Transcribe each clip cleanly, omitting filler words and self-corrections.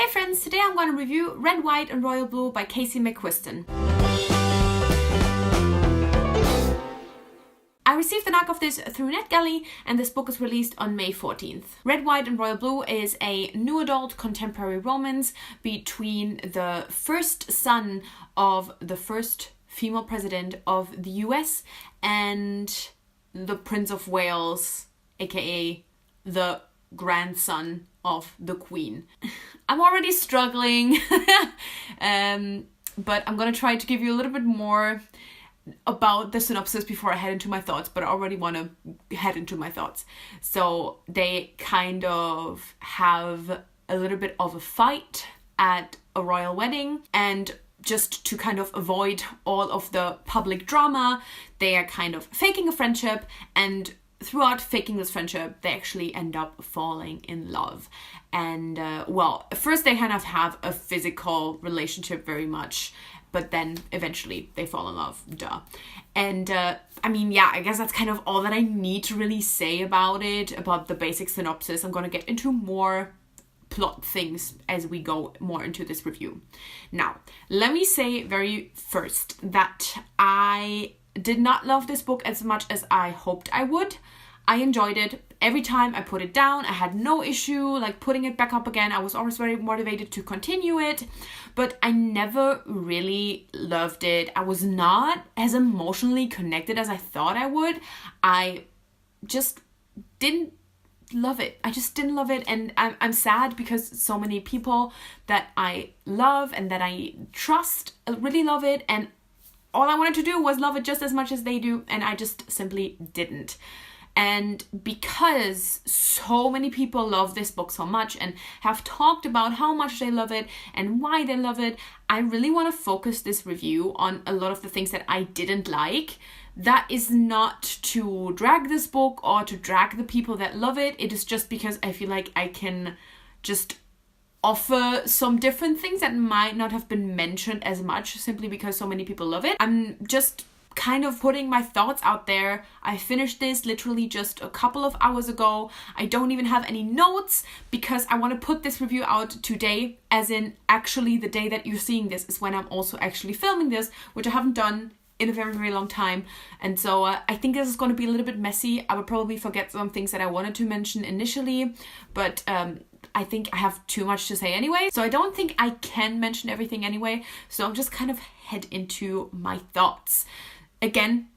friends, today I'm going to review Red, White and Royal Blue by Casey McQuiston. I received the knack of this through NetGalley, and this book is released on May 14th. Red, White and Royal Blue is a new adult contemporary romance between the first son of the first female president of the US and the Prince of Wales, aka the grandson of the Queen. I'm already struggling, but I'm gonna try to give you a little bit more about the synopsis before I head into my thoughts, but I already want to head into my thoughts. So they kind of have a little bit of a fight at a royal wedding, and just to kind of avoid all of the public drama, they are kind of faking a friendship, and throughout faking this friendship, they actually end up falling in love. And first they kind of have a physical relationship very much, but then eventually they fall in love, duh. And I guess that's kind of all that I need to really say about it, about the basic synopsis. I'm gonna get into more plot things as we go more into this review. Now, let me say very first that I did not love this book as much as I hoped I would. I enjoyed it. Every time I put it down, I had no issue like putting it back up again. I was always very motivated to continue it, but I never really loved it. I was not as emotionally connected as I thought I would. I just didn't love it. I just didn't love it, and I'm sad because so many people that I love and that I trust really love it, and all I wanted to do was love it just as much as they do, and I just simply didn't. And because so many people love this book so much and have talked about how much they love it and why they love it, I really want to focus this review on a lot of the things that I didn't like. That is not to drag this book or to drag the people that love it. It is just because I feel like I can just offer some different things that might not have been mentioned as much simply because so many people love it. I'm just kind of putting my thoughts out there. I finished this literally just a couple of hours ago. I don't even have any notes because I want to put this review out today, as in actually the day that you're seeing this is when I'm also actually filming this, which I haven't done in a very, very long time. And so I think this is going to be a little bit messy. I would probably forget some things that I wanted to mention initially, but I think I have too much to say anyway. So I don't think I can mention everything anyway. So I'm just kind of head into my thoughts. Again,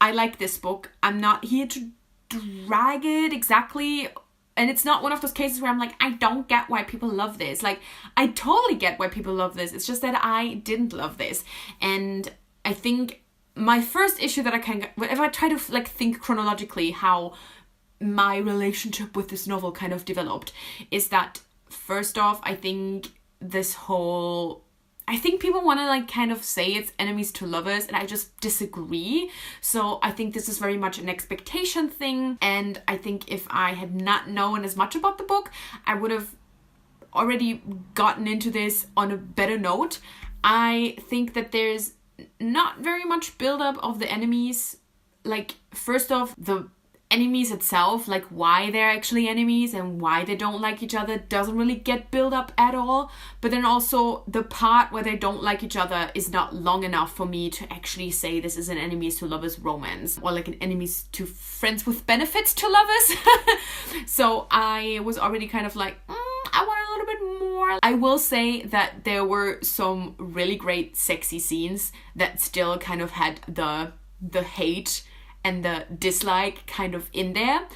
I like this book. I'm not here to drag it exactly. And it's not one of those cases where I'm like, I don't get why people love this. Like, I totally get why people love this. It's just that I didn't love this. And I think my first issue that I can get, if I try to think chronologically how my relationship with this novel kind of developed, is that first off, I think people want to kind of say it's enemies to lovers, and I just disagree. So I think this is very much an expectation thing, and I think if I had not known as much about the book, I would have already gotten into this on a better note. I think that there's not very much build-up of the enemies. Like, first off, the enemies itself, like why they're actually enemies and why they don't like each other, doesn't really get built up at all. But then also the part where they don't like each other is not long enough for me to actually say this is an enemies to lovers romance, or like an enemies to friends with benefits to lovers. So I was already kind of like, I want a little bit more. I will say that there were some really great sexy scenes that still kind of had the hate and the dislike kind of in there.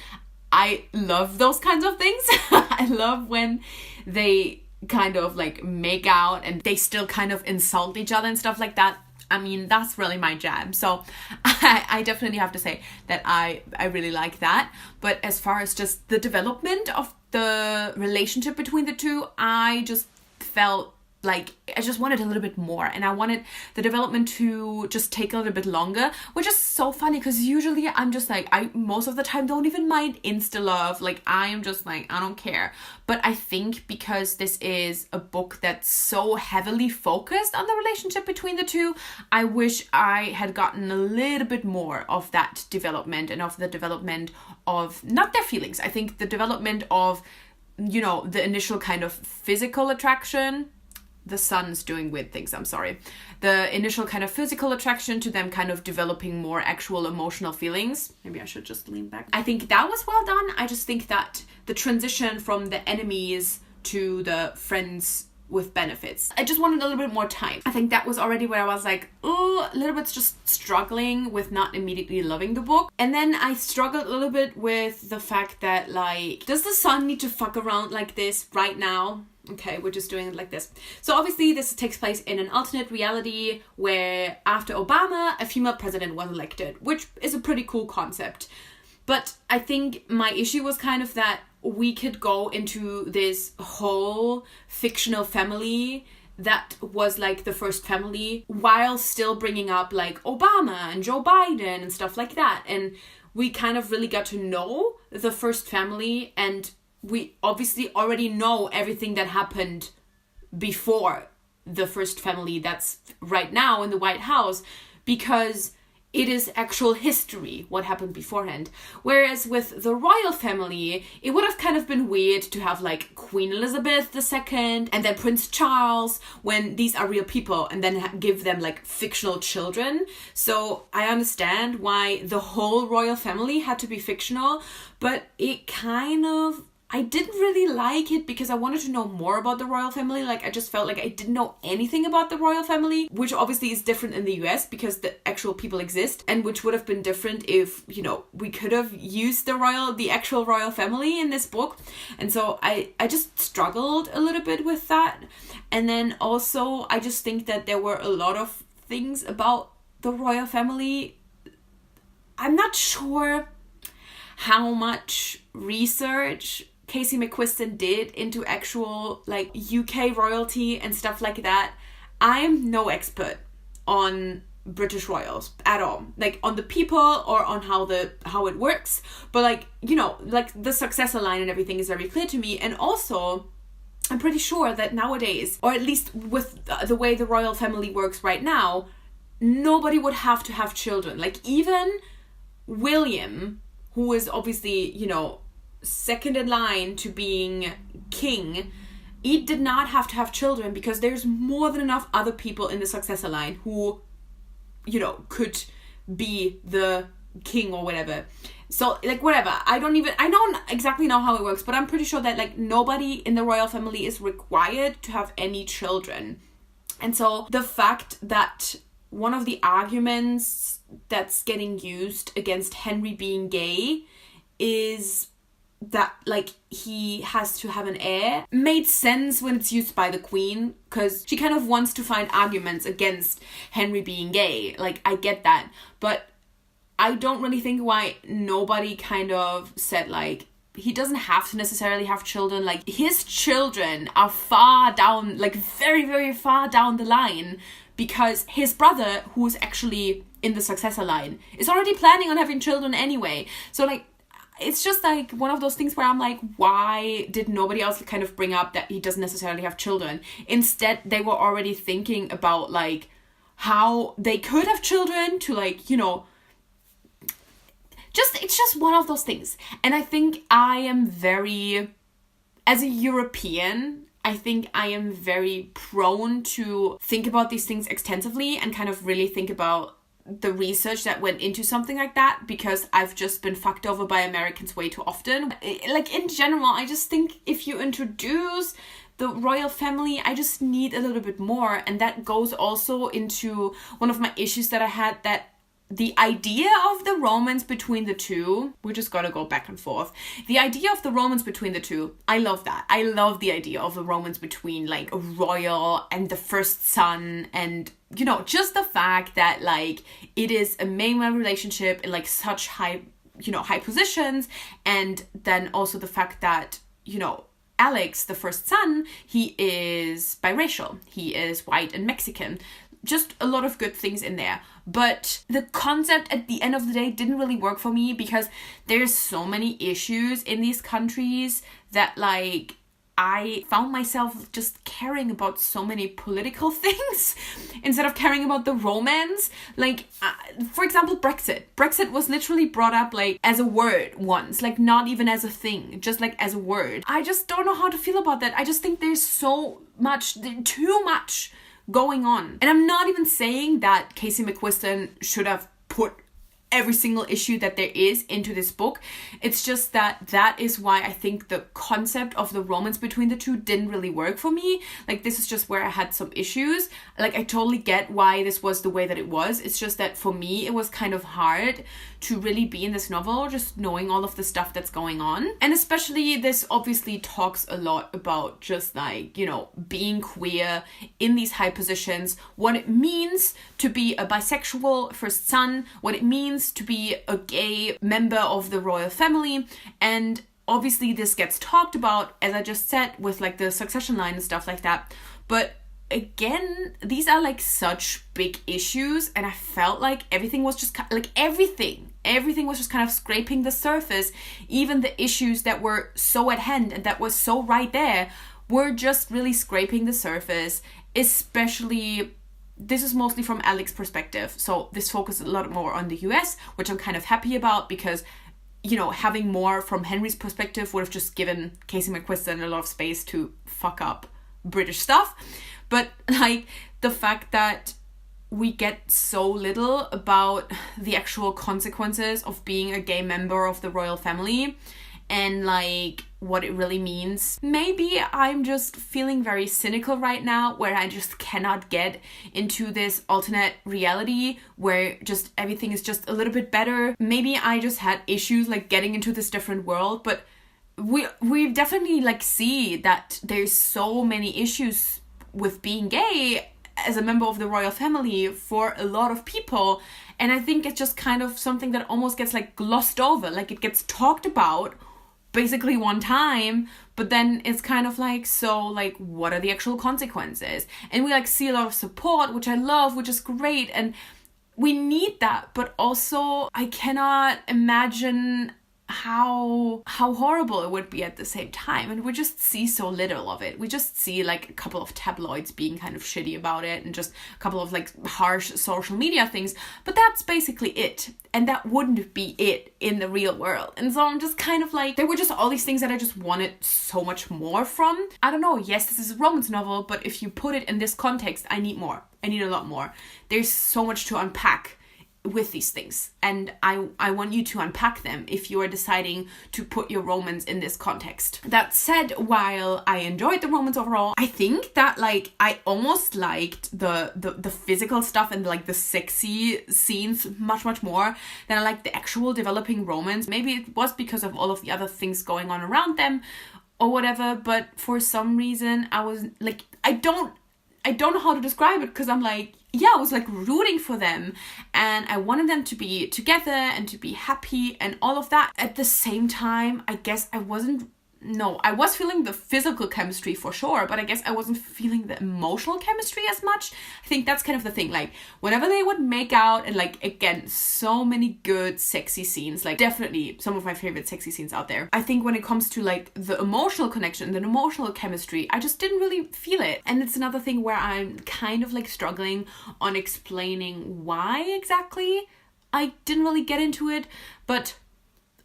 I love those kinds of things. I love when they kind of make out and they still kind of insult each other and stuff like that. I mean, that's really my jam. So I definitely have to say that I really like that. But as far as just the development of the relationship between the two, I just felt like I just wanted a little bit more, and I wanted the development to just take a little bit longer, which is so funny because usually I'm just like, I most of the time don't even mind insta love. Like, I am just like, I don't care. But I think because this is a book that's so heavily focused on the relationship between the two, I wish I had gotten a little bit more of that development, and of the development of not their feelings. I think the development of you know, the initial kind of physical attraction. The sun's doing weird things, I'm sorry. The initial kind of physical attraction to them kind of developing more actual emotional feelings. Maybe I should just lean back. I think that was well done. I just think that the transition from the enemies to the friends with benefits, I just wanted a little bit more time. I think that was already where I was like, oh, a little bit just struggling with not immediately loving the book. And then I struggled a little bit with the fact that, like, does the sun need to fuck around like this right now? Okay, we're just doing it like this. So obviously this takes place in an alternate reality where after Obama, a female president was elected, which is a pretty cool concept. But I think my issue was kind of that we could go into this whole fictional family that was like the first family while still bringing up like Obama and Joe Biden and stuff like that. And we kind of really got to know the first family, and we obviously already know everything that happened before the first family that's right now in the White House, because it is actual history, what happened beforehand. Whereas with the royal family, it would have kind of been weird to have like Queen Elizabeth II and then Prince Charles, when these are real people, and then give them like fictional children. So I understand why the whole royal family had to be fictional, but it kind of, I didn't really like it because I wanted to know more about the royal family. Like, I just felt like I didn't know anything about the royal family, which obviously is different in the US because the actual people exist, and which would have been different if, you know, we could have used the actual royal family in this book. And so I just struggled a little bit with that. And then also, I just think that there were a lot of things about the royal family. I'm not sure how much research Casey McQuiston did into actual like UK royalty and stuff like that. I'm no expert on British royals at all, like on the people or on how it works, but like, you know, like the successor line and everything is very clear to me. And also I'm pretty sure that nowadays, or at least with the way the royal family works right now, nobody would have to have children. Like even William, who is obviously, you know, second in line to being king, he did not have to have children because there's more than enough other people in the successor line who, you know, could be the king or whatever. So like whatever, I don't exactly know how it works, but I'm pretty sure that like nobody in the royal family is required to have any children. And so the fact that one of the arguments that's getting used against Henry being gay is that like he has to have an heir made sense when it's used by the Queen, because she kind of wants to find arguments against Henry being gay. Like I get that, but I don't really think why nobody kind of said like he doesn't have to necessarily have children. Like his children are far down, like very, very far down the line, because his brother, who's actually in the successor line, is already planning on having children anyway. So like, it's just like one of those things where I'm like, why did nobody else kind of bring up that he doesn't necessarily have children? Instead, they were already thinking about like how they could have children to like, you know, it's just one of those things. And I think I am very, as a European, I think I am very prone to think about these things extensively and kind of really think about the research that went into something like that, because I've just been fucked over by Americans way too often. Like in general, I just think if you introduce the royal family, I just need a little bit more. And that goes also into one of my issues that I had, that the idea of the romance between the two, we just gotta go back and forth. The idea of the romance between the two, I love that. I love the idea of the romance between like a royal and the first son, and you know, just the fact that like it is a male relationship in like such high positions, and then also the fact that, you know, Alex, the first son, he is biracial. He is white and Mexican. Just a lot of good things in there. But the concept at the end of the day didn't really work for me, because there's so many issues in these countries that like I found myself just caring about so many political things instead of caring about the romance. Like, for example, Brexit. Brexit was literally brought up like as a word once, like not even as a thing, just like as a word. I just don't know how to feel about that. I just think there's too much going on. And I'm not even saying that Casey McQuiston should have put every single issue that there is into this book. It's just that is why I think the concept of the romance between the two didn't really work for me. Like, this is just where I had some issues. Like, I totally get why this was the way that it was. It's just that for me, it was kind of hard to really be in this novel, just knowing all of the stuff that's going on. And especially this obviously talks a lot about just like, you know, being queer in these high positions, what it means to be a bisexual first son, what it means to be a gay member of the royal family. And obviously this gets talked about, as I just said, with like the succession line and stuff like that. But again, these are like such big issues, and I felt like everything was just like everything was just kind of scraping the surface. Even the issues that were so at hand and that was so right there were just really scraping the surface. Especially, this is mostly from Alex's perspective, so this focused a lot more on the US, which I'm kind of happy about, because, you know, having more from Henry's perspective would have just given Casey McQuiston a lot of space to fuck up British stuff. But like the fact that we get so little about the actual consequences of being a gay member of the royal family and like what it really means. Maybe I'm just feeling very cynical right now, where I just cannot get into this alternate reality where just everything is just a little bit better. Maybe I just had issues like getting into this different world, but we definitely like see that there's so many issues with being gay as a member of the royal family for a lot of people. And I think it's just kind of something that almost gets like glossed over. Like, it gets talked about basically one time, but then it's kind of like, so like, what are the actual consequences? And we like see a lot of support, which I love, which is great, and we need that. But also, I cannot imagine how horrible it would be at the same time. And we just see so little of it. We just see like a couple of tabloids being kind of shitty about it, and just a couple of like harsh social media things, but that's basically it. And that wouldn't be it in the real world. And so I'm just kind of like, there were just all these things that I just wanted so much more from. I don't know, yes, this is a romance novel, but if you put it in this context, I need more. I need a lot more. There's so much to unpack with these things, and I want you to unpack them if you are deciding to put your romance in this context. That said, while I enjoyed the romance overall, I think that like I almost liked the physical stuff and like the sexy scenes much more than I liked the actual developing romance. Maybe it was because of all of the other things going on around them or whatever, but for some reason I was like, I don't know how to describe it, because I'm like, yeah, I was like rooting for them, and I wanted them to be together and to be happy and all of that. At the same time, I guess I was feeling the physical chemistry for sure, but I guess I wasn't feeling the emotional chemistry as much. I think that's kind of the thing. Like, whenever they would make out, and like, again, so many good sexy scenes, like definitely some of my favorite sexy scenes out there. I think when it comes to like the emotional connection, the emotional chemistry, I just didn't really feel it. And it's another thing where I'm kind of like struggling on explaining why exactly I didn't really get into it, but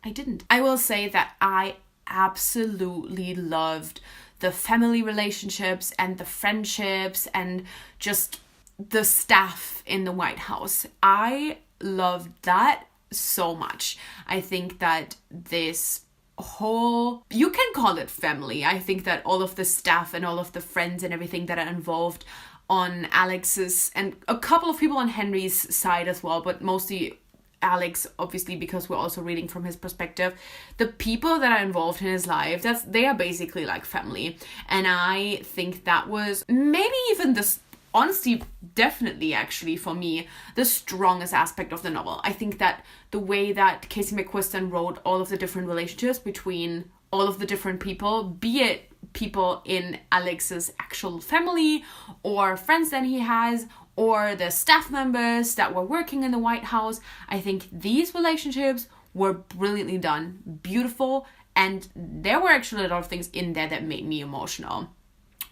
I didn't. I will say that I absolutely loved the family relationships and the friendships and just the staff in the White House. I loved that so much. I think that this whole, you can call it family. I think that all of the staff and all of the friends and everything that are involved on Alex's, and a couple of people on Henry's side as well, but mostly Alex, obviously, because we're also reading from his perspective. The people that are involved in his life, they are basically like family. And I think that was maybe even this, honestly, definitely actually for me, the strongest aspect of the novel. I think that the way that Casey McQuiston wrote all of the different relationships between all of the different people, be it people in Alex's actual family or friends that he has, or the staff members that were working in the White House, I think these relationships were brilliantly done, beautiful, And there were actually a lot of things in there that made me emotional,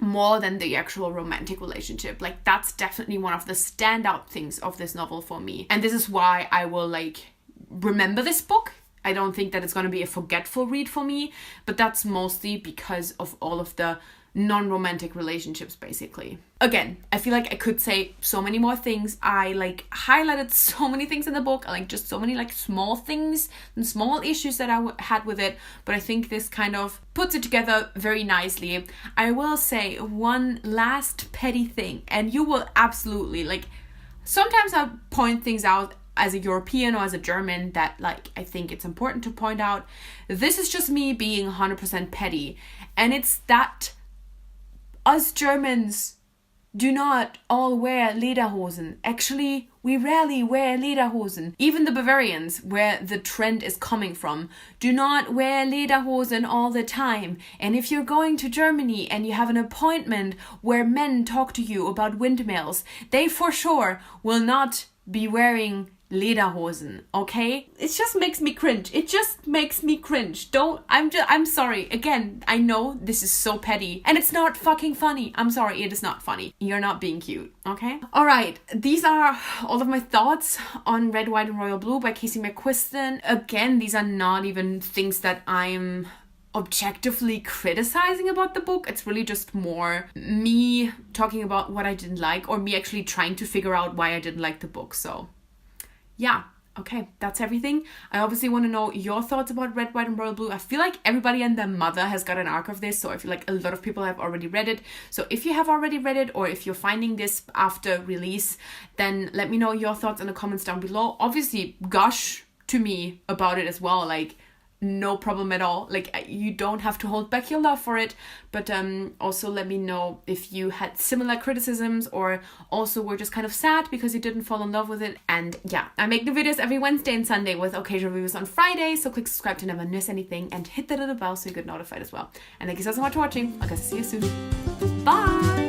more than the actual romantic relationship. Like, that's definitely one of the standout things of this novel for me. And this is why I will like remember this book. I don't think that it's going to be a forgetful read for me, but that's mostly because of all of the non-romantic relationships, basically. Again, I feel like I could say so many more things. I like highlighted so many things in the book, like just so many like small things and small issues that I had with it, but I think this kind of puts it together very nicely. I will say one last petty thing, and you will absolutely like, sometimes I point things out as a European or as a German that like I think it's important to point out. This is just me being 100% petty, and it's that us Germans do not all wear lederhosen. Actually, we rarely wear lederhosen. Even the Bavarians, where the trend is coming from, do not wear lederhosen all the time. And if you're going to Germany and you have an appointment where men talk to you about windmills, they for sure will not be wearing lederhosen, okay? It just makes me cringe. It just makes me cringe. I'm sorry. Again, I know this is so petty and it's not fucking funny. I'm sorry, it is not funny. You're not being cute, okay? Alright, these are all of my thoughts on Red, White and Royal Blue by Casey McQuiston. Again, these are not even things that I'm objectively criticizing about the book. It's really just more me talking about what I didn't like, or me actually trying to figure out why I didn't like the book. So yeah, okay, that's everything. I obviously want to know your thoughts about Red, White and Royal Blue. I feel like everybody and their mother has got an arc of this, so I feel like a lot of people have already read it. So if you have already read it, or if you're finding this after release, then let me know your thoughts in the comments down below. Obviously, gush to me about it as well, like no problem at all. Like, you don't have to hold back your love for it, but also let me know if you had similar criticisms, or also were just kind of sad because you didn't fall in love with it. And yeah, I make new videos every Wednesday and Sunday with occasional reviews on Friday, so click subscribe to never miss anything and hit the little bell so you get notified as well. And thank you so much for watching. I guess see you soon. Bye.